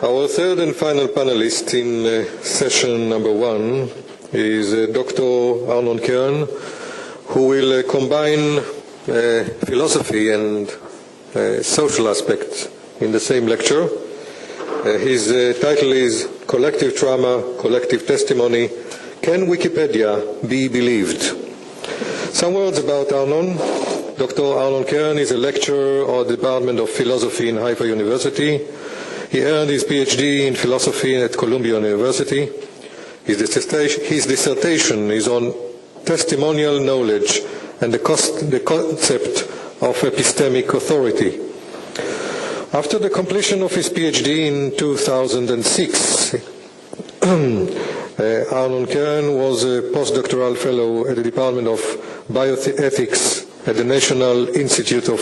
Our third and final panelist in session number 1 is Dr. Arnon Keren, who will combine philosophy and social aspects in the same lecture. His title is Collective Trauma, Collective Testimony, Can Wikipedia be Believed? Some words about Arnon. Dr. Arnon Keren is a lecturer at the Department of Philosophy in Haifa University. He earned his PhD in philosophy at Columbia University. His dissertation is on testimonial knowledge and the concept of epistemic authority. After the completion of his PhD in 2006, Arnon Keren was a postdoctoral fellow at the Department of Bioethics at the National Institute of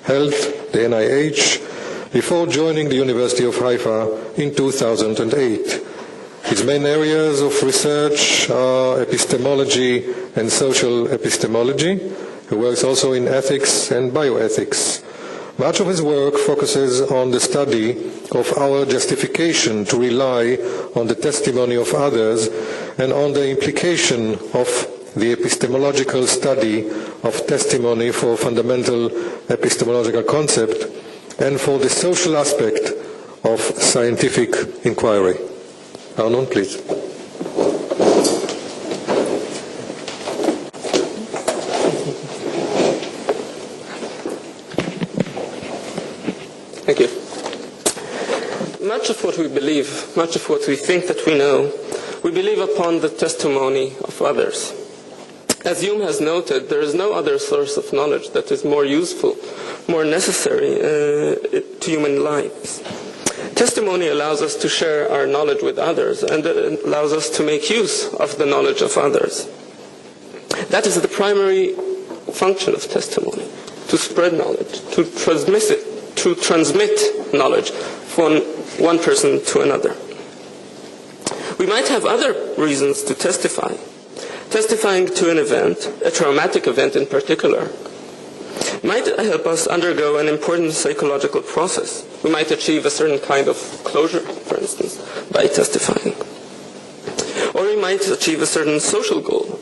Health, the NIH, before joining the University of Haifa in 2008. His main areas of research are epistemology and social epistemology. He works also in ethics and bioethics. Much of his work focuses on the study of our justification to rely on the testimony of others and on the implication of the epistemological study of testimony for fundamental epistemological concept and for the social aspect of scientific inquiry. Arnon, please. Thank you. Much of what we believe, much of what we think that we know, we believe upon the testimony of others. As Hume has noted, there is no other source of knowledge that is more useful, more necessary to human lives. Testimony allows us to share our knowledge with others and it allows us to make use of the knowledge of others. That is the primary function of testimony, to spread knowledge, to transmit knowledge from one person to another. We might have other reasons to testify. Testifying to an event, a traumatic event in particular, might help us undergo an important psychological process. We might achieve a certain kind of closure, for instance, by testifying. Or we might achieve a certain social goal,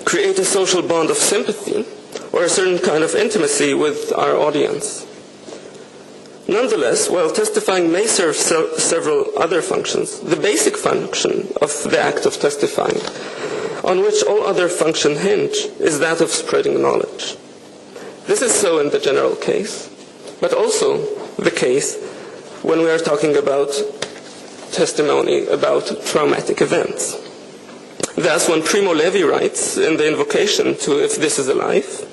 create a social bond of sympathy, or a certain kind of intimacy with our audience. Nonetheless, while testifying may serve several other functions, the basic function of the act of testifying, on which all other functions hinge, is that of spreading knowledge. This is so in the general case, but also the case when we are talking about testimony about traumatic events. Thus, when Primo Levi writes in the invocation to If This Is a Life,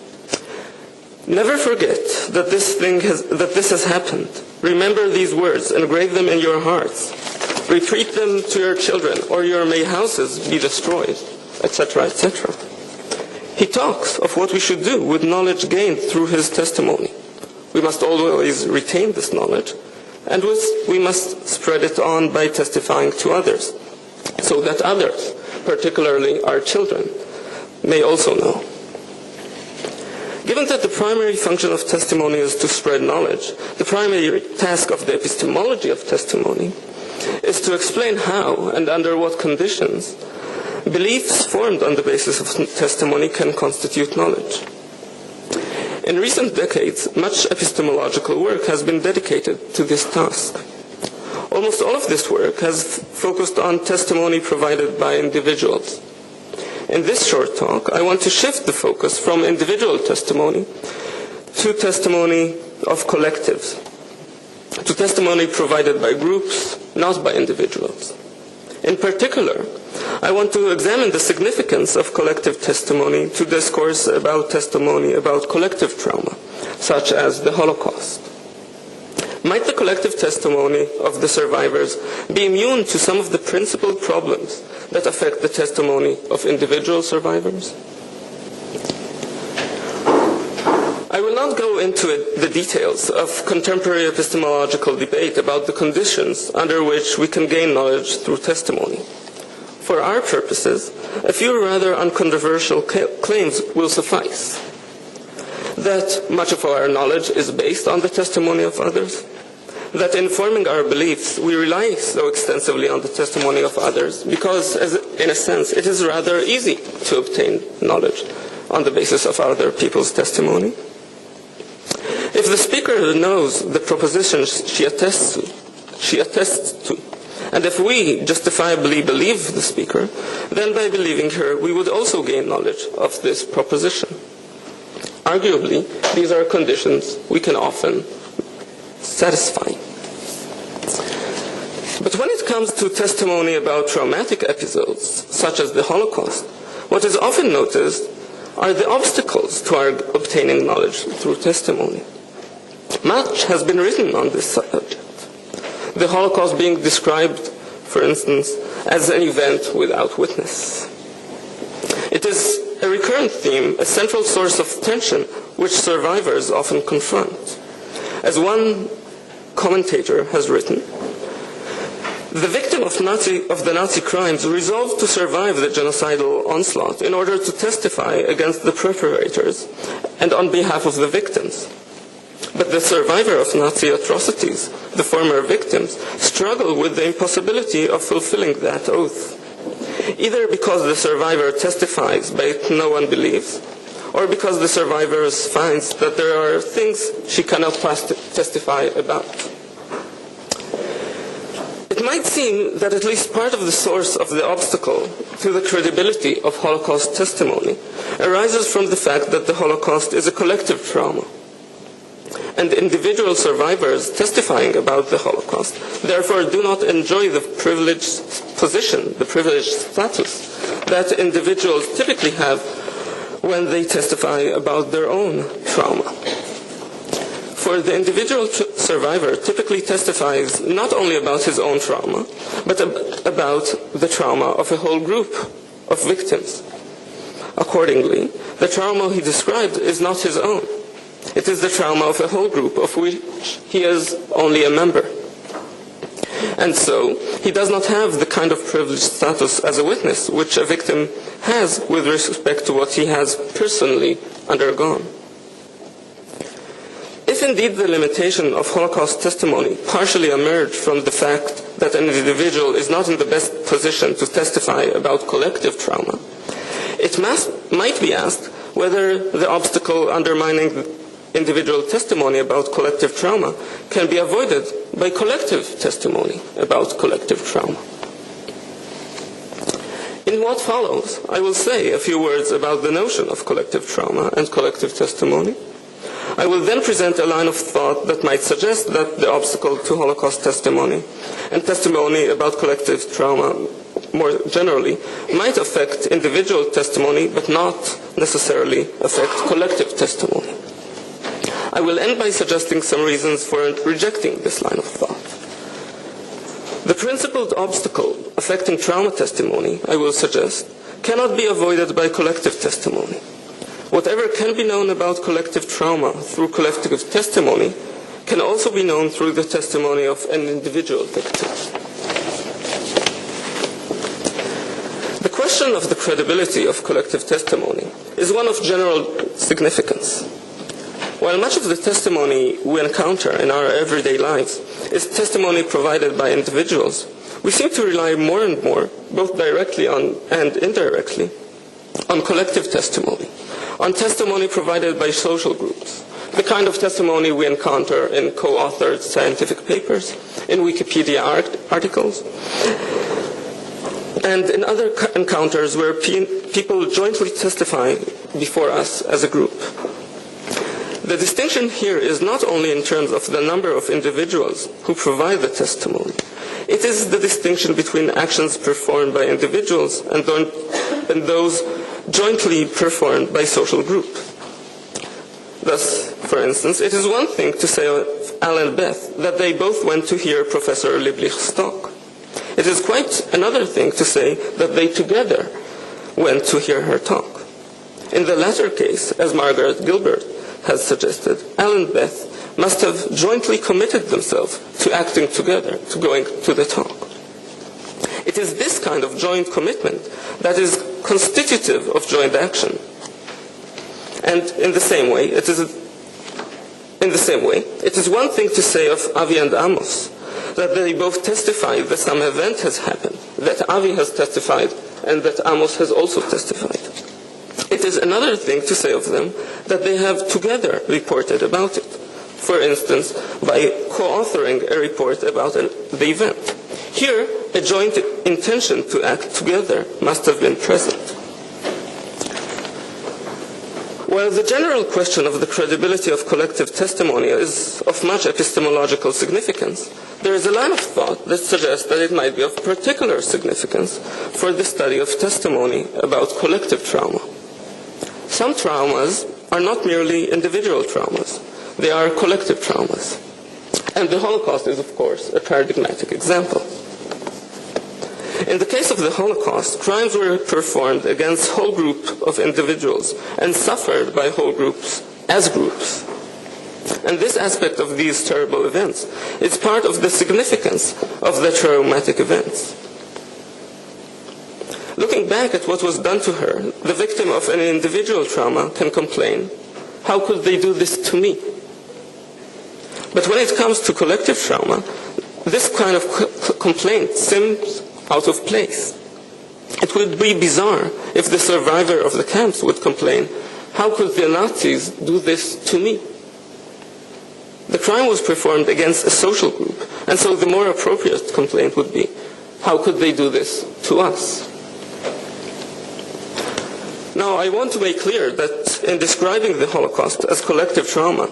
never forget that this has happened. Remember these words, engrave them in your hearts. Repeat them to your children, or your may houses be destroyed, etc., etc. He talks of what we should do with knowledge gained through his testimony. We must always retain this knowledge, and we must spread it on by testifying to others, so that others, particularly our children, may also know. Given that the primary function of testimony is to spread knowledge, the primary task of the epistemology of testimony is to explain how and under what conditions beliefs formed on the basis of testimony can constitute knowledge. In recent decades, much epistemological work has been dedicated to this task. Almost all of this work has focused on testimony provided by individuals. In this short talk, I want to shift the focus from individual testimony to testimony of collectives, to testimony provided by groups, not by individuals. In particular, I want to examine the significance of collective testimony to discourse about testimony about collective trauma, such as the Holocaust. Might the collective testimony of the survivors be immune to some of the principal problems that affect the testimony of individual survivors? I will not go into the details of contemporary epistemological debate about the conditions under which we can gain knowledge through testimony. For our purposes, a few rather uncontroversial claims will suffice. That much of our knowledge is based on the testimony of others, that in forming our beliefs, we rely so extensively on the testimony of others because, in a sense, it is rather easy to obtain knowledge on the basis of other people's testimony. If the speaker knows the propositions she attests to, and if we justifiably believe the speaker, then by believing her, we would also gain knowledge of this proposition. Arguably, these are conditions we can often satisfy. But when it comes to testimony about traumatic episodes, such as the Holocaust, what is often noticed are the obstacles to our obtaining knowledge through testimony. Much has been written on this subject. The Holocaust being described, for instance, as an event without witness. It is a recurrent theme, a central source of tension which survivors often confront. As one commentator has written, the victim of the Nazi crimes resolved to survive the genocidal onslaught in order to testify against the perpetrators and on behalf of the victims. But the survivor of Nazi atrocities, the former victims, struggle with the impossibility of fulfilling that oath, either because the survivor testifies but no one believes, or because the survivor finds that there are things she cannot testify about. It might seem that at least part of the source of the obstacle to the credibility of Holocaust testimony arises from the fact that the Holocaust is a collective trauma. And individual survivors testifying about the Holocaust therefore do not enjoy the privileged position, the privileged status that individuals typically have when they testify about their own trauma. For the individual survivor typically testifies not only about his own trauma, but about the trauma of a whole group of victims. Accordingly, the trauma he described is not his own. It is the trauma of a whole group of which he is only a member. And so, he does not have the kind of privileged status as a witness which a victim has with respect to what he has personally undergone. If indeed the limitation of Holocaust testimony partially emerged from the fact that an individual is not in the best position to testify about collective trauma, it might be asked whether the obstacle undermining individual testimony about collective trauma can be avoided by collective testimony about collective trauma. In what follows, I will say a few words about the notion of collective trauma and collective testimony. I will then present a line of thought that might suggest that the obstacle to Holocaust testimony and testimony about collective trauma more generally might affect individual testimony but not necessarily affect collective testimony. I will end by suggesting some reasons for rejecting this line of thought. The principled obstacle affecting trauma testimony, I will suggest, cannot be avoided by collective testimony. Whatever can be known about collective trauma through collective testimony can also be known through the testimony of an individual victim. The question of the credibility of collective testimony is one of general significance. While much of the testimony we encounter in our everyday lives is testimony provided by individuals, we seem to rely more and more, both directly and indirectly, on collective testimony, on testimony provided by social groups, the kind of testimony we encounter in co-authored scientific papers, in Wikipedia articles, and in other encounters where people jointly testify before us as a group. The distinction here is not only in terms of the number of individuals who provide the testimony. It is the distinction between actions performed by individuals and those jointly performed by social groups. Thus, for instance, it is one thing to say of Al and Beth that they both went to hear Professor Liebnich's talk. It is quite another thing to say that they together went to hear her talk. In the latter case, as Margaret Gilbert has suggested, Al and Beth must have jointly committed themselves to acting together, to going to the talk. It is this kind of joint commitment that is constitutive of joint action. And in the same way, it is In the same way, it is one thing to say of Avi and Amos that they both testified that some event has happened, that Avi has testified, and that Amos has also testified. It is another thing to say of them that they have together reported about it, for instance, by co-authoring a report about the event. Here, a joint intention to act together must have been present. While the general question of the credibility of collective testimony is of much epistemological significance, there is a line of thought that suggests that it might be of particular significance for the study of testimony about collective trauma. Some traumas are not merely individual traumas, they are collective traumas. And the Holocaust is, of course, a paradigmatic example. In the case of the Holocaust, crimes were performed against whole groups of individuals and suffered by whole groups as groups. And this aspect of these terrible events is part of the significance of the traumatic events. Looking back at what was done to her, the victim of an individual trauma can complain, "How could they do this to me?" But when it comes to collective trauma, this kind of complaint seems out of place. It would be bizarre if the survivor of the camps would complain, "How could the Nazis do this to me?" The crime was performed against a social group, and so the more appropriate complaint would be, "How could they do this to us?" Now, I want to make clear that in describing the Holocaust as collective trauma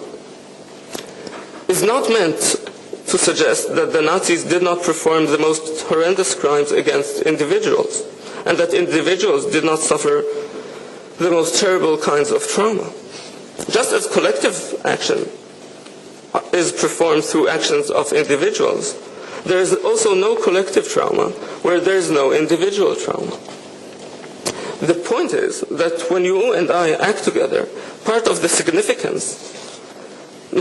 is not meant to suggest that the Nazis did not perform the most horrendous crimes against individuals, and that individuals did not suffer the most terrible kinds of trauma. Just as collective action is performed through actions of individuals, there is also no collective trauma where there is no individual trauma. The point is that when you and I act together, part of the significance, the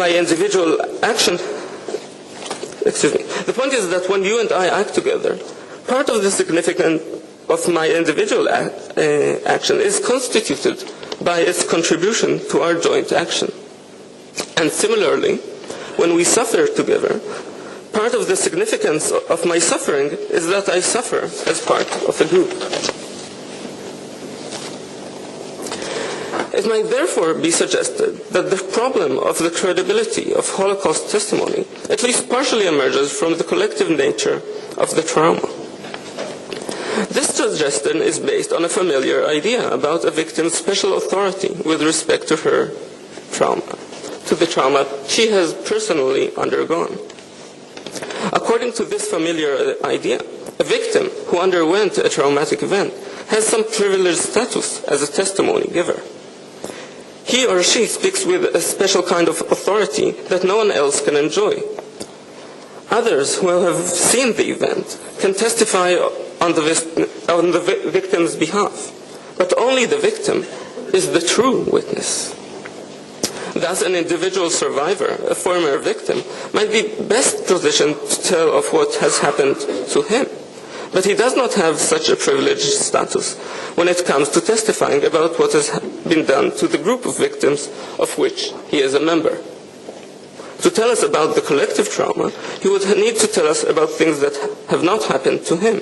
point is that when you and I act together, part of the significance of my individual action is constituted by its contribution to our joint action. And similarly, when we suffer together, part of the significance of my suffering is that I suffer as part of a group. It might therefore be suggested that the problem of the credibility of Holocaust testimony at least partially emerges from the collective nature of the trauma. This suggestion is based on a familiar idea about a victim's special authority with respect to her trauma, to the trauma she has personally undergone. According to this familiar idea, a victim who underwent a traumatic event has some privileged status as a testimony giver. He or she speaks with a special kind of authority that no one else can enjoy. Others who have seen the event can testify on the victim's behalf, but only the victim is the true witness. Thus, an individual survivor, a former victim, might be best positioned to tell of what has happened to him, but he does not have such a privileged status when it comes to testifying about what has been done to the group of victims of which he is a member. To tell us about the collective trauma, he would need to tell us about things that have not happened to him,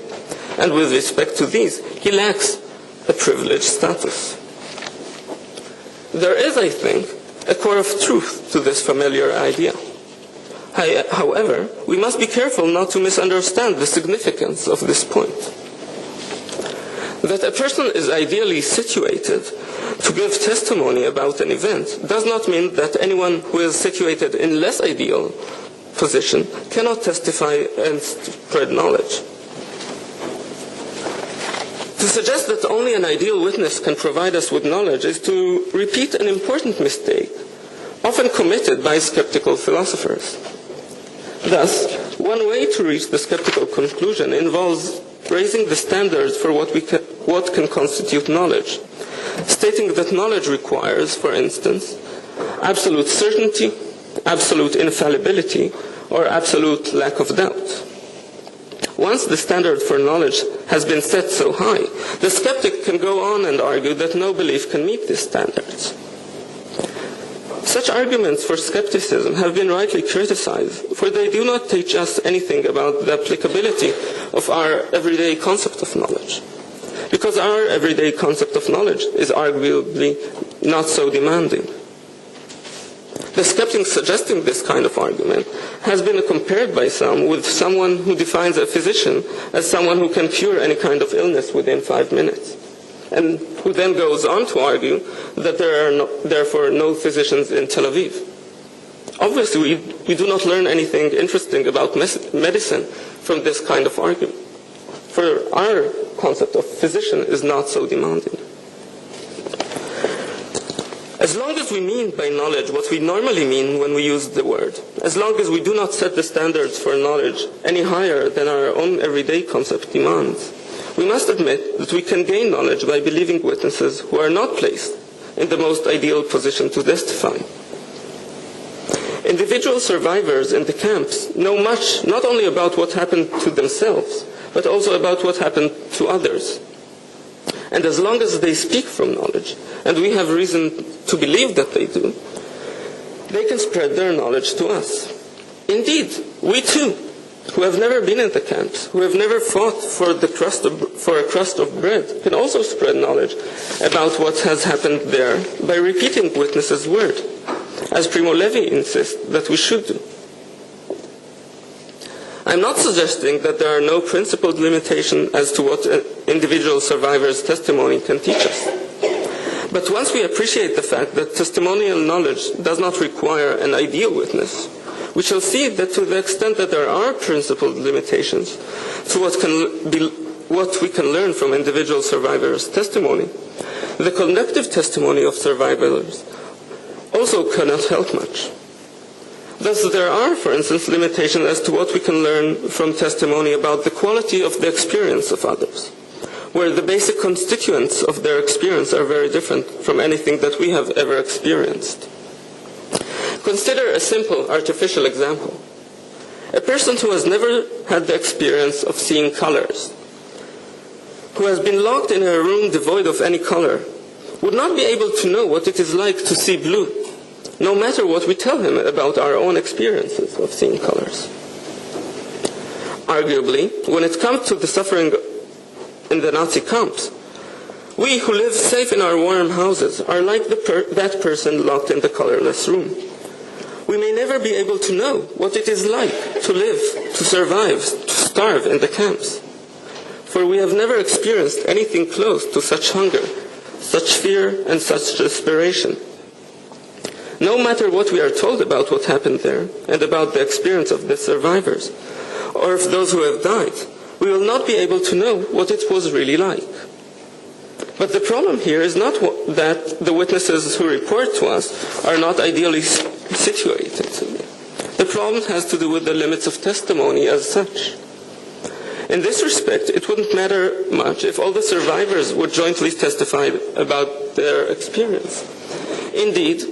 and with respect to these, he lacks a privileged status. There is, I think, a core of truth to this familiar idea. However, we must be careful not to misunderstand the significance of this point. That a person is ideally situated to give testimony about an event does not mean that anyone who is situated in less ideal position cannot testify and spread knowledge. To suggest that only an ideal witness can provide us with knowledge is to repeat an important mistake, often committed by skeptical philosophers. Thus, one way to reach the skeptical conclusion involves raising the standards for what can constitute knowledge, stating that knowledge requires, for instance, absolute certainty, absolute infallibility, or absolute lack of doubt. Once the standard for knowledge has been set so high, the skeptic can go on and argue that no belief can meet these standards. Such arguments for skepticism have been rightly criticized, for they do not teach us anything about the applicability of our everyday concept of knowledge. Because our everyday concept of knowledge is arguably not so demanding. The skeptic suggesting this kind of argument has been compared by some with someone who defines a physician as someone who can cure any kind of illness within 5 minutes, and who then goes on to argue that there are therefore no physicians in Tel Aviv. Obviously, we do not learn anything interesting about medicine from this kind of argument, for our concept of physician is not so demanding. As long as we mean by knowledge what we normally mean when we use the word, as long as we do not set the standards for knowledge any higher than our own everyday concept demands, we must admit that we can gain knowledge by believing witnesses who are not placed in the most ideal position to testify. Individual survivors in the camps know much not only about what happened to themselves, but also about what happened to others. And as long as they speak from knowledge, and we have reason to believe that they do, they can spread their knowledge to us. Indeed, we too, who have never been in the camps, who have never fought for a crust of bread, can also spread knowledge about what has happened there by repeating witnesses' word, as Primo Levi insists that we should do. I'm not suggesting that there are no principled limitations as to what an individual survivor's testimony can teach us. But once we appreciate the fact that testimonial knowledge does not require an ideal witness, we shall see that to the extent that there are principled limitations to what we can learn from individual survivors' testimony, the collective testimony of survivors also cannot help much. Thus, there are, for instance, limitations as to what we can learn from testimony about the quality of the experience of others, where the basic constituents of their experience are very different from anything that we have ever experienced. Consider a simple artificial example. A person who has never had the experience of seeing colors, who has been locked in a room devoid of any color, would not be able to know what it is like to see blue, no matter what we tell him about our own experiences of seeing colors. Arguably, when it comes to the suffering in the Nazi camps, we who live safe in our warm houses are like that person locked in the colorless room. We may never be able to know what it is like to live, to survive, to starve in the camps, for we have never experienced anything close to such hunger, such fear, and such desperation. No matter what we are told about what happened there and about the experience of the survivors, or of those who have died, we will not be able to know what it was really like. But the problem here is not that the witnesses who report to us are not ideally situated. The problem has to do with the limits of testimony as such. In this respect, it wouldn't matter much if all the survivors would jointly testify about their experience. Indeed,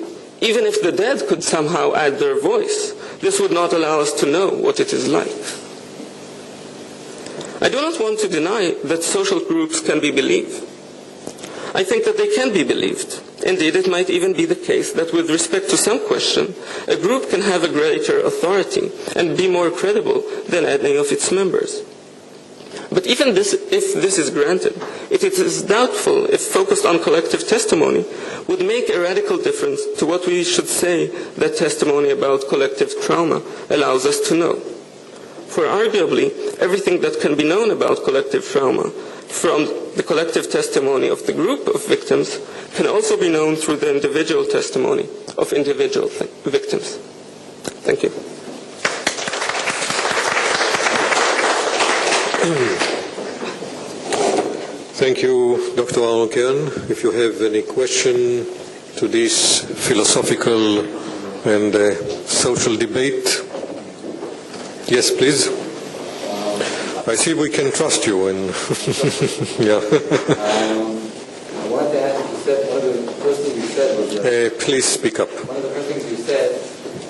even if the dead could somehow add their voice, this would not allow us to know what it is like. I do not want to deny that social groups can be believed. I think that they can be believed. Indeed, it might even be the case that with respect to some question, a group can have a greater authority and be more credible than any of its members. But even if this is granted, it is doubtful if focused on collective testimony would make a radical difference to what we should say that testimony about collective trauma allows us to know. For arguably, everything that can be known about collective trauma from the collective testimony of the group of victims can also be known through the individual testimony of individual victims. Thank you. Thank you, Dr. Arnon Keren. If you have any question to this philosophical and social debate, yes, please. I see we can trust you. And yeah. I wanted to ask you said one of the first things you said was please speak up. One of the first things you said,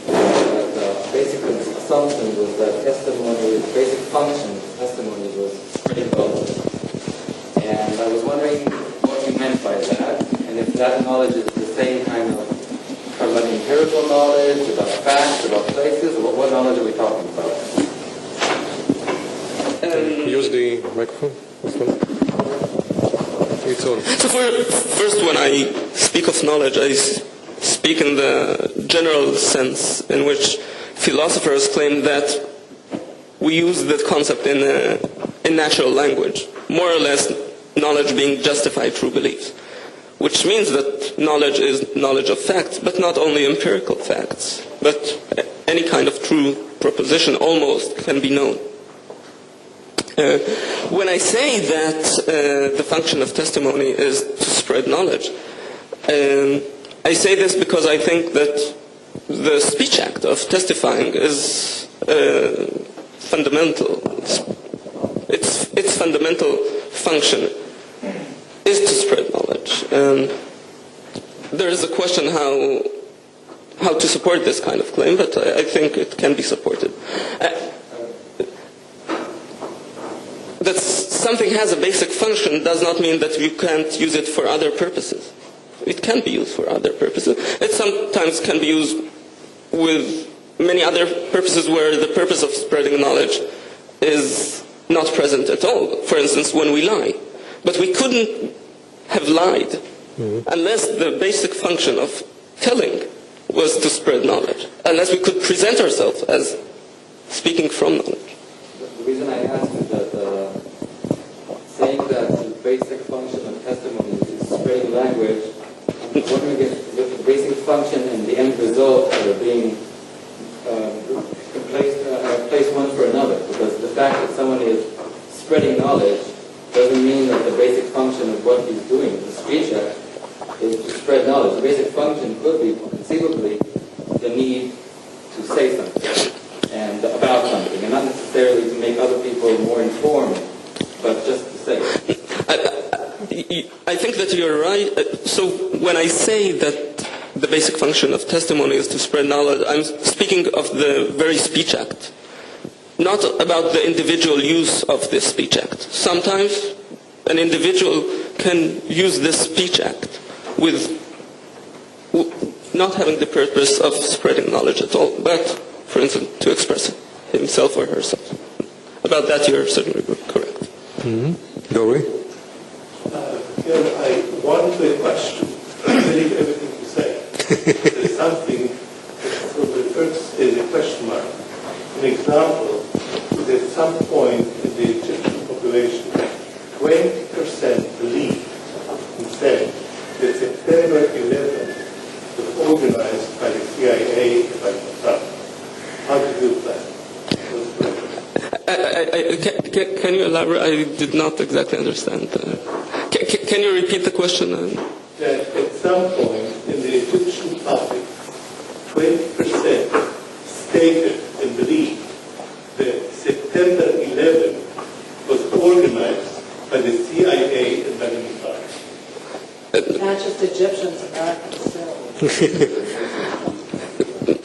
the basic assumption was that testimony, the basic function of testimony was critical. And I was wondering what you meant by that, and if that knowledge is the same kind of, from an empirical knowledge, about facts, about places? What knowledge are we talking about? Use the microphone. This one. It's on. So first, when I speak of knowledge, I speak in the general sense in which philosophers claim that we use the concept in natural language, more or less knowledge being justified through beliefs, which means that knowledge is knowledge of facts, but not only empirical facts, but any kind of true proposition almost can be known. When I say that the function of testimony is to spread knowledge, I say this because I think that the speech act of testifying is fundamental. Its fundamental function is to spread knowledge. There is a question how to support this kind of claim, but I think it can be supported. That something has a basic function does not mean that you can't use it for other purposes. It can be used for other purposes. It sometimes can be used with many other purposes where the purpose of spreading knowledge is not present at all. For instance, when we lie. But we couldn't have lied unless the basic function of telling was to spread knowledge, unless we could present ourselves as speaking from knowledge. The reason I asked is that saying that the basic function of testimony is spreading language, I'm wondering if the basic function and the end result are being placed one for another, because the fact that someone is spreading knowledge doesn't mean that the basic function of what he's doing, the speech act, is to spread knowledge. The basic function could be, conceivably, the need to say something and about something, and not necessarily to make other people more informed, but just to say. I think that you're right. So when I say that the basic function of testimony is to spread knowledge, I'm speaking of the very speech act, not about the individual use of this speech act. Sometimes an individual can use this speech act with not having the purpose of spreading knowledge at all, but, for instance, to express himself or herself. About that, you're certainly correct. Mm-hmm. Dory? One quick question. I believe everything you say. There's something that sort of refers as a question mark. An example is at some point in the Egyptian population, 20% believed and said that September 11th was organized by the CIA and by NATAL. How do you do that? Can you elaborate? I did not exactly understand. Can you repeat the question? That at some point in the Egyptian public, 20% stated and believed that September 11th was organized by the CIA and by the NATAL. Not just Egyptians, Americans too.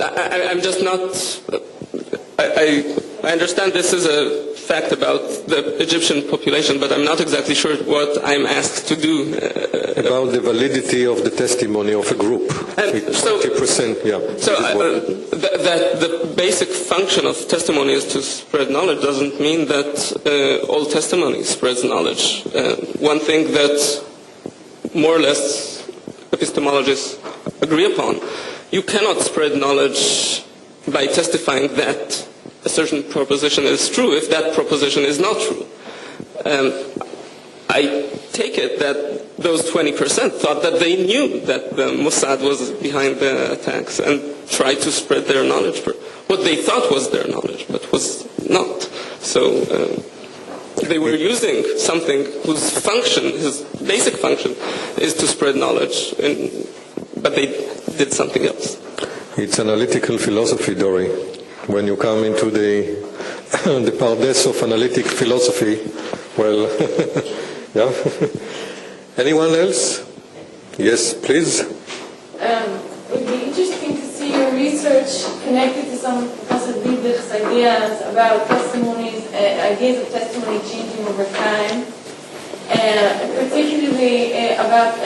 I'm just not... I understand this is a fact about the Egyptian population, but I'm not exactly sure what I'm asked to do. About the validity of the testimony of a group. It's 20%, yeah. So that the basic function of testimony is to spread knowledge doesn't mean that all testimony spreads knowledge. One thing that more or less epistemologists agree upon, you cannot spread knowledge by testifying that a certain proposition is true if that proposition is not true. I take it that those 20% thought that they knew that the Mossad was behind the attacks and tried to spread their knowledge, what they thought was their knowledge, but was not. So they were using something whose function, his basic function, is to spread knowledge, but they did something else. It's analytical philosophy, Dory. When you come into the pardes of analytic philosophy, well, yeah. Anyone else? Yes, please. It would be interesting to see your research connected to some of Professor Dietrich's ideas about testimonies, ideas of testimony changing over time. particularly about,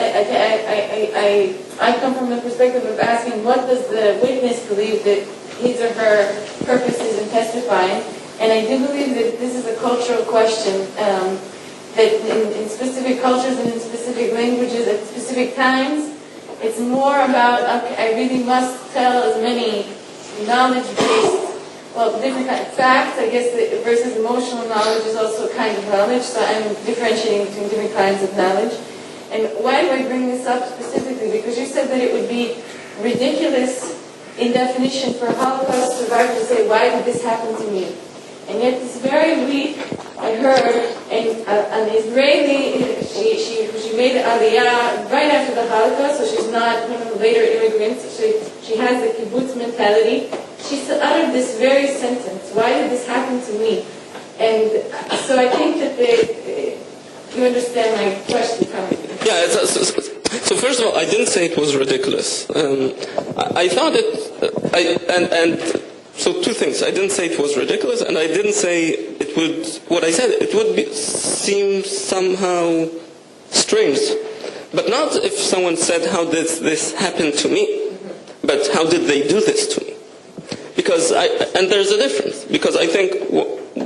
I come from the perspective of asking what does the witness believe that his or her purpose is in testifying, and I do believe that this is a cultural question, that in specific cultures and in specific languages at specific times, it's more about, okay, I really must tell as many knowledge-based, well, different kind of facts, I guess, versus emotional knowledge is also a kind of knowledge, so I'm differentiating between different kinds of knowledge. And why do I bring this up specifically? Because you said that it would be ridiculous in definition for a Holocaust survivor to say, why did this happen to me? And yet this very week, I heard an Israeli, she made Aliyah right after the Holocaust, so she's not one of the later immigrants, she has the kibbutz mentality. She uttered this very sentence, why did this happen to me? And so I think that you understand my question coming. Yeah, so first of all, I didn't say it was ridiculous. I thought it, so two things. I didn't say it was ridiculous, and I didn't say it would, what I said, it would seem somehow strange. But not if someone said, how did this happen to me? But how did they do this to me? Because and there's a difference. Because I think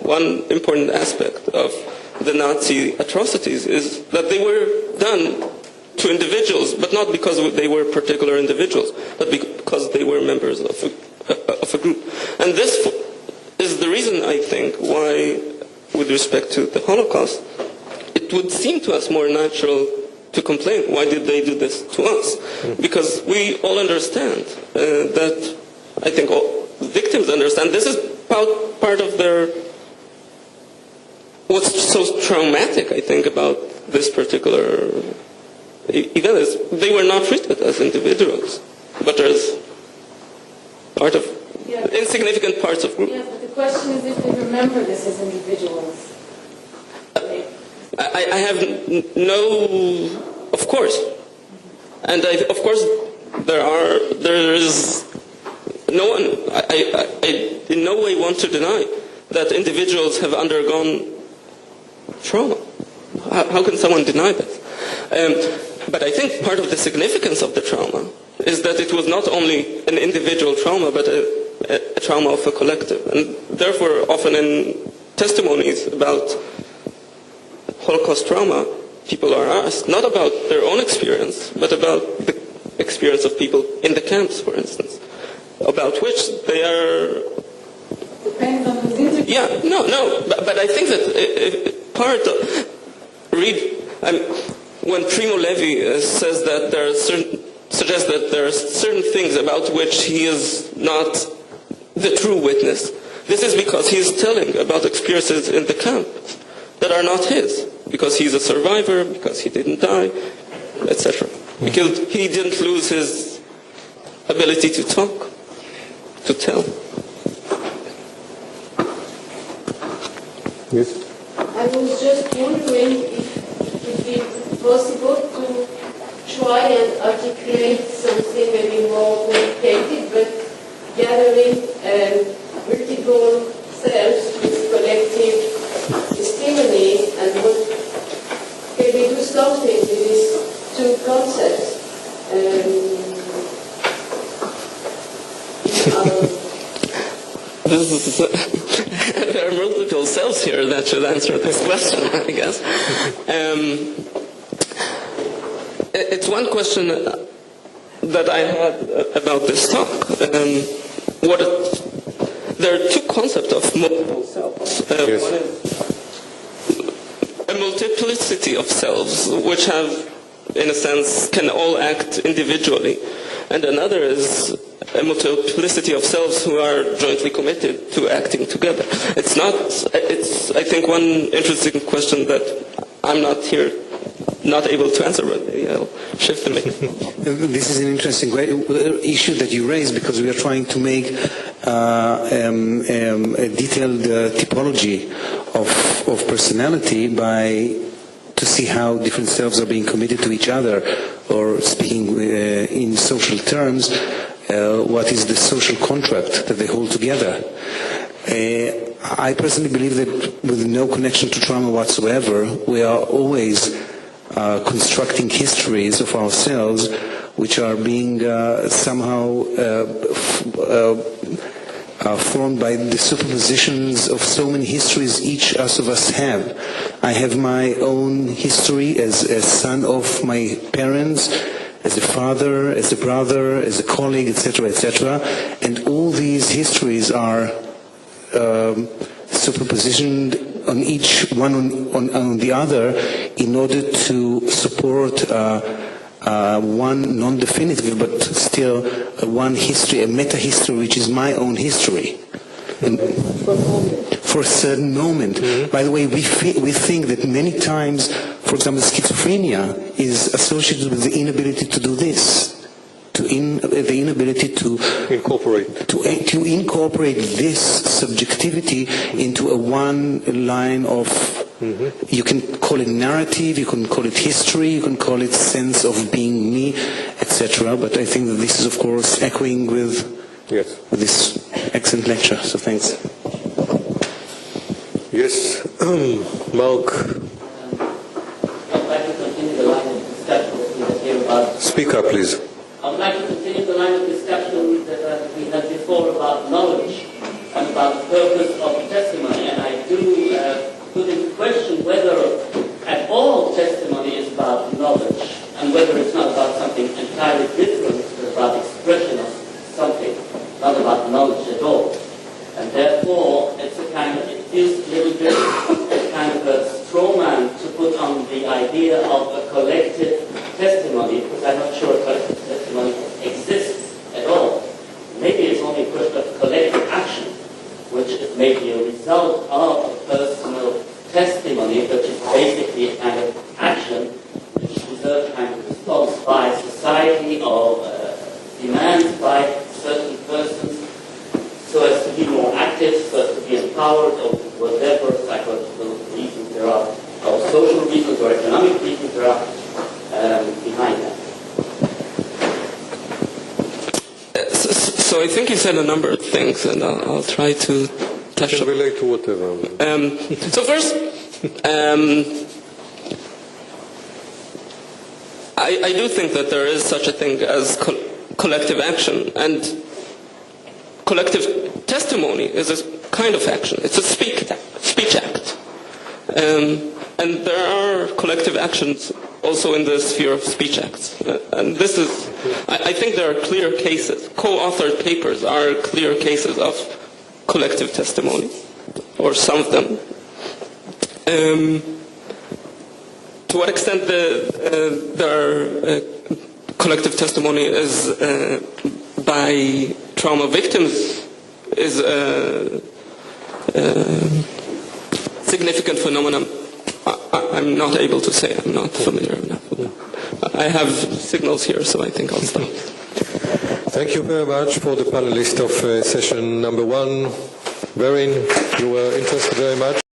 one important aspect of the Nazi atrocities is that they were done to individuals, but not because they were particular individuals, but because they were members of a group. And this is the reason, I think, why, with respect to the Holocaust, it would seem to us more natural to complain. Why did they do this to us? Because we all understand that, I think all victims understand, this is part of their, what's so traumatic, I think, about this particular event is they were not treated as individuals, but as part of insignificant parts of group. Yes, but the question is if they remember this as individuals. I have no, of course, and of course there is no one. I in no way want to deny that individuals have undergone trauma. How can someone deny that? But I think part of the significance of the trauma is that it was not only an individual trauma, but a trauma of a collective. And therefore, often in testimonies about Holocaust trauma, people are asked not about their own experience, but about the experience of people in the camps, for instance, about which they are... Depends on who's interviewed. Yeah, no, but I think that part of... when Primo Levi says that there are suggests that there are certain things about which he is not the true witness, this is because he is telling about experiences in the camp that are not his, because he's a survivor, because he didn't die, etc. Because he didn't lose his ability to talk, to tell. Yes? I was just wondering if it would be possible to try and articulate something maybe more complicated, but gathering multiple selves with collective testimony, and what can we do something with these two concepts? There are multiple selves here that should answer this question, I guess. It's one question that I had about this talk. There are two concepts of multiple selves. Yes. One is a multiplicity of selves, which have, in a sense, can all act individually. And another is a multiplicity of selves who are jointly committed to acting together. It's, I think, one interesting question that I'm not able to answer, but maybe I'll shift the mic. This is an interesting issue that you raised, because we are trying to make a detailed typology of personality to see how different selves are being committed to each other, or speaking in social terms, what is the social contract that they hold together. I personally believe that with no connection to trauma whatsoever, we are always constructing histories of ourselves which are being somehow formed by the superpositions of so many histories each of us have. I have my own history as a son of my parents, as a father, as a brother, as a colleague, etc., etc. And all these histories are superpositioned on each one on the other in order to support one non-definitive but still one history, a meta-history which is my own history. And for a certain moment. Mm-hmm. By the way, we think that many times, for example, schizophrenia is associated with the inability to do this. The inability to incorporate this subjectivity into a one line of, you can call it narrative, you can call it history, you can call it sense of being me, etc. But I think that this is, of course, echoing with this excellent lecture. So thanks. Yes, Mark. I'd like to continue the line of discussion that we had here about. Speak up, please. I would like to continue the line of discussion that we had before about knowledge and about the purpose of testimony. And I do put into question whether at all testimony is about knowledge and whether it's not about something entirely different, about expression of something, not about knowledge at all. And therefore, it's a kind of, it is a little bit a kind of a straw man to put on the idea of a collective testimony, because I'm not sure a collective testimony exists at all. Maybe it's only a question of collective action, which is maybe a result of a personal testimony, which is basically a kind of action which deserves a kind of response by society or demands by certain persons so as to be more active, so as to be empowered, or whatever psychological reasons there are, or social reasons or economic reasons there are behind that. So I think you said a number of things, and I'll try to touch on. Relate to whatever. So first, I do think that there is such a thing as collective action, and collective testimony is a kind of action. It's a speech act. And there are collective actions also in the sphere of speech acts. And this is, I think there are clear cases. Co-authored papers are clear cases of collective testimony, or some of them. To what extent there collective testimony is by trauma victims is a significant phenomenon, I'm not able to say. I'm not familiar enough with that. I have signals here, so I think I'll stop. Thank you very much for the panelists of session number 1. Verin, you were interested very much.